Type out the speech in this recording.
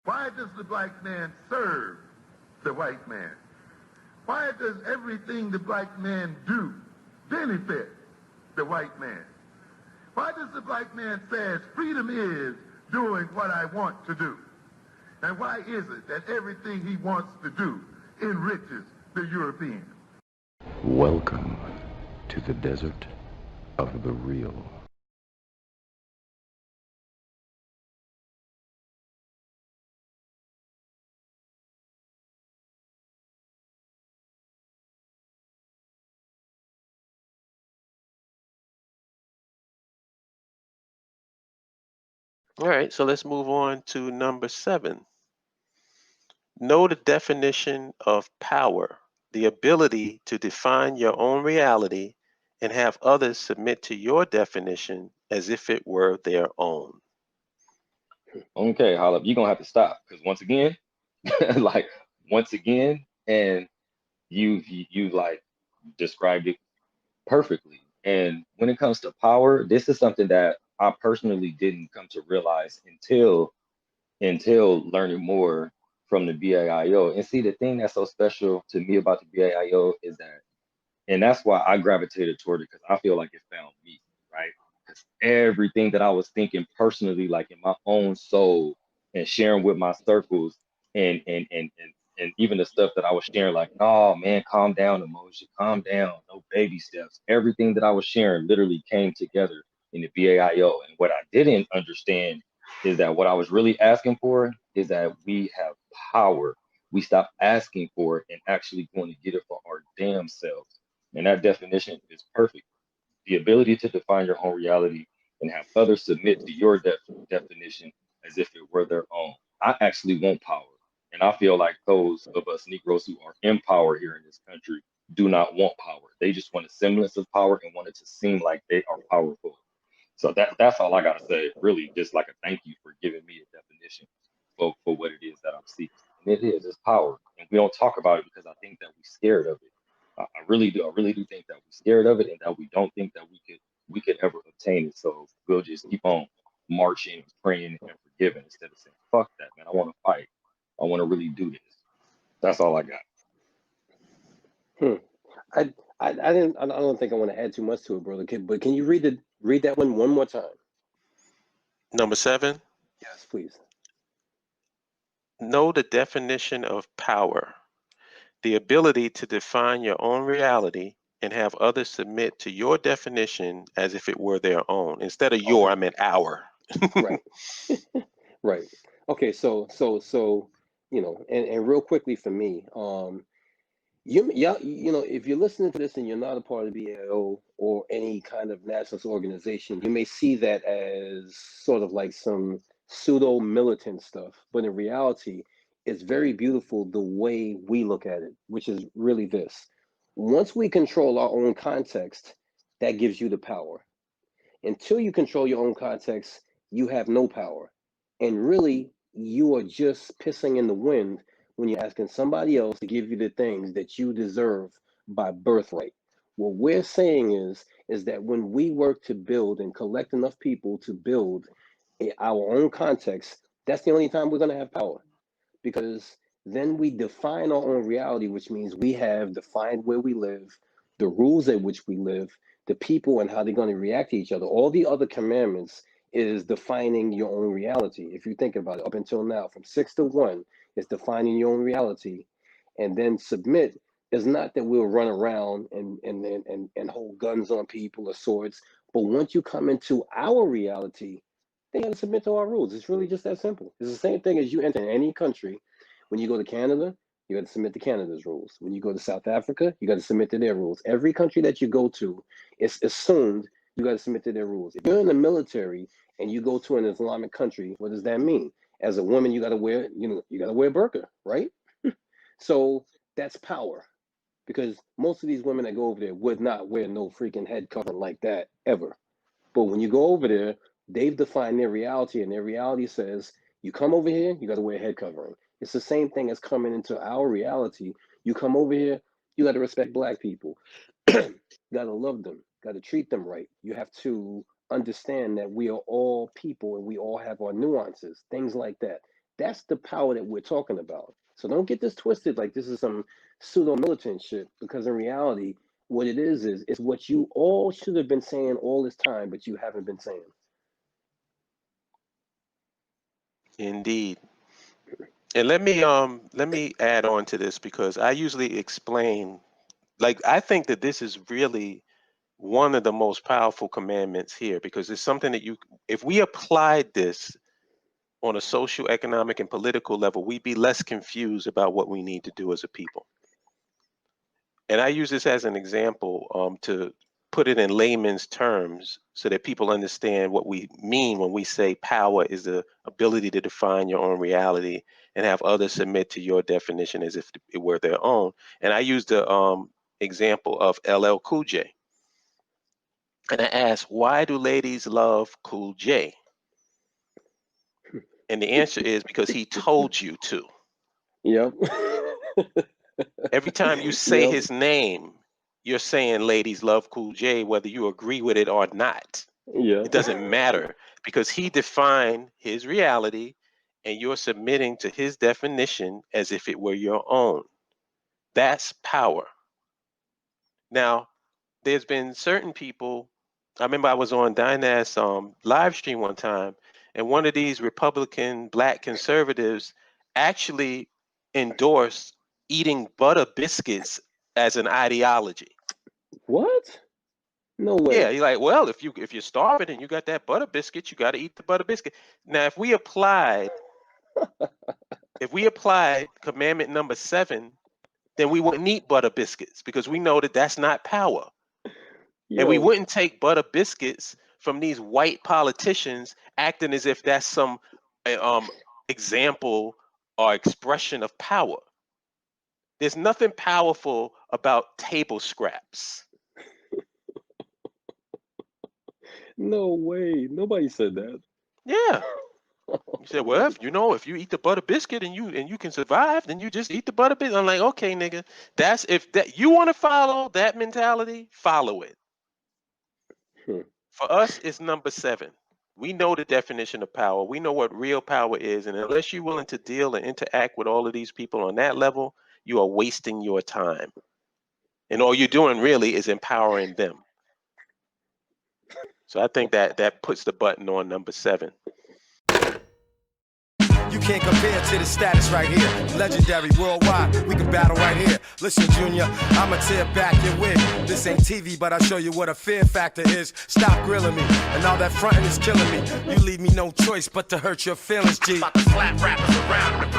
Why does the black man serve the white man? Why does everything the black man do benefit the white man? Why does the black man say freedom is doing what I want to do? And why is it that everything he wants to do enriches the European? Welcome to the desert of the real. All right, so let's move on to number 7. Know the definition of power, the ability to define your own reality and have others submit to your definition as if it were their own. Okay, Holip, you're gonna have to stop because once again, like and you like described it perfectly. And when it comes to power, this is something that I personally didn't come to realize until learning more from the BAIO. And see, the thing that's so special to me about the BAIO is that, and that's why I gravitated toward it, because I feel like it found me, right? Because everything that I was thinking personally, like in my own soul, and sharing with my circles, and even the stuff that I was sharing, like, oh man, calm down, Umoja, calm down, no baby steps. Everything that I was sharing literally came together in the BAIO. And what I didn't understand is that what I was really asking for is that we have power. We stop asking for it and actually going to get it for our damn selves. And that definition is perfect. The ability to define your own reality and have others submit to your definition as if it were their own. I actually want power. And I feel like those of us Negroes who are in power here in this country do not want power. They just want a semblance of power and want it to seem like they are powerful. So that's all I gotta say. Really, just like a thank you for giving me a definition for what it is that I'm seeking. And it is, it's power. And we don't talk about it because I think that we're scared of it. I really do. I really do think that we're scared of it, and that we don't think that we could ever obtain it. So we'll just keep on marching, praying, and forgiving instead of saying, "Fuck that, man! I want to fight. I want to really do this." That's all I got. I don't think I want to add too much to it, brother. But can you read that one more time? Number 7. Yes, please. Know the definition of power, the ability to define your own reality and have others submit to your definition as if it were their own. Instead of your, I meant our. Right. Right. Okay, so and real quickly for me, if you're listening to this and you're not a part of the BAO or any kind of nationalist organization, you may see that as sort of like some pseudo militant stuff, but in reality, it's very beautiful the way we look at it, which is really this. Once we control our own context, that gives you the power. Until you control your own context, you have no power. And really, you are just pissing in the wind when you're asking somebody else to give you the things that you deserve by birthright. What we're saying is that when we work to build and collect enough people to build our own context, that's the only time we're going to have power. Because then we define our own reality, which means we have defined where we live, the rules at which we live, the people and how they're going to react to each other. All the other commandments is defining your own reality. If you think about it, up until now, from 6 to 1, it's defining your own reality. And then submit is not that we'll run around and hold guns on people or swords. But once you come into our reality, they got to submit to our rules. It's really just that simple. It's the same thing as you enter any country. When you go to Canada, you got to submit to Canada's rules. When you go to South Africa, you got to submit to their rules. Every country that you go to, it's assumed you got to submit to their rules. If you're in the military and you go to an Islamic country, what does that mean? As a woman, you got to wear, you got to wear burqa, right? So that's power, because most of these women that go over there would not wear no freaking head covering like that ever. But when you go over there, they've defined their reality, and their reality says, you come over here, you got to wear a head covering. It's the same thing as coming into our reality. You come over here, you got to respect Black people. You got to love them, got to treat them right. You have to understand that we are all people and we all have our nuances, things like that. That's the power that we're talking about. So don't get this twisted like this is some pseudo militant shit, because in reality, what it is it's what you all should have been saying all this time, but you haven't been saying. Indeed. And let me add on to this, because I usually explain, like, I think that this is really one of the most powerful commandments here, because it's something that if we applied this on a social, economic, and political level, we'd be less confused about what we need to do as a people. And I use this as an example to put it in layman's terms so that people understand what we mean when we say power is the ability to define your own reality and have others submit to your definition as if it were their own. And I used the example of LL Cool J. And I asked, why do ladies love Cool J? And the answer is because he told you to. Yep. Every time you say his name, you're saying ladies love Cool J, whether you agree with it or not. Yeah. It doesn't matter, because he defined his reality and you're submitting to his definition as if it were your own. That's power. Now, there's been certain people, I remember I was on Dynas's live stream one time, and one of these Republican Black conservatives actually endorsed eating butter biscuits as an ideology. What? No way. Yeah, you're like, well, if you're starving and you got that butter biscuit, you got to eat the butter biscuit. Now, if we applied commandment number 7, then we wouldn't eat butter biscuits, because we know that that's not power. And we wouldn't take butter biscuits from these white politicians acting as if that's some example or expression of power. There's nothing powerful about table scraps. No way. Nobody said that. Yeah. You said, well, if you eat the butter biscuit and you can survive, then you just eat the butter biscuit. I'm like, okay, nigga, if you want to follow that mentality, follow it. For us, it's number 7. We know the definition of power. We know what real power is. And unless you're willing to deal and interact with all of these people on that level, you are wasting your time. And all you're doing really is empowering them. So I think that puts the button on number 7. You can't compare to the status right here. Legendary worldwide, we can battle right here. Listen, Junior, I'ma tear back your wig. This ain't TV, but I'll show you what a fear factor is. Stop grilling me, and all that fronting is killing me. You leave me no choice but to hurt your feelings, G. About to slap rappers around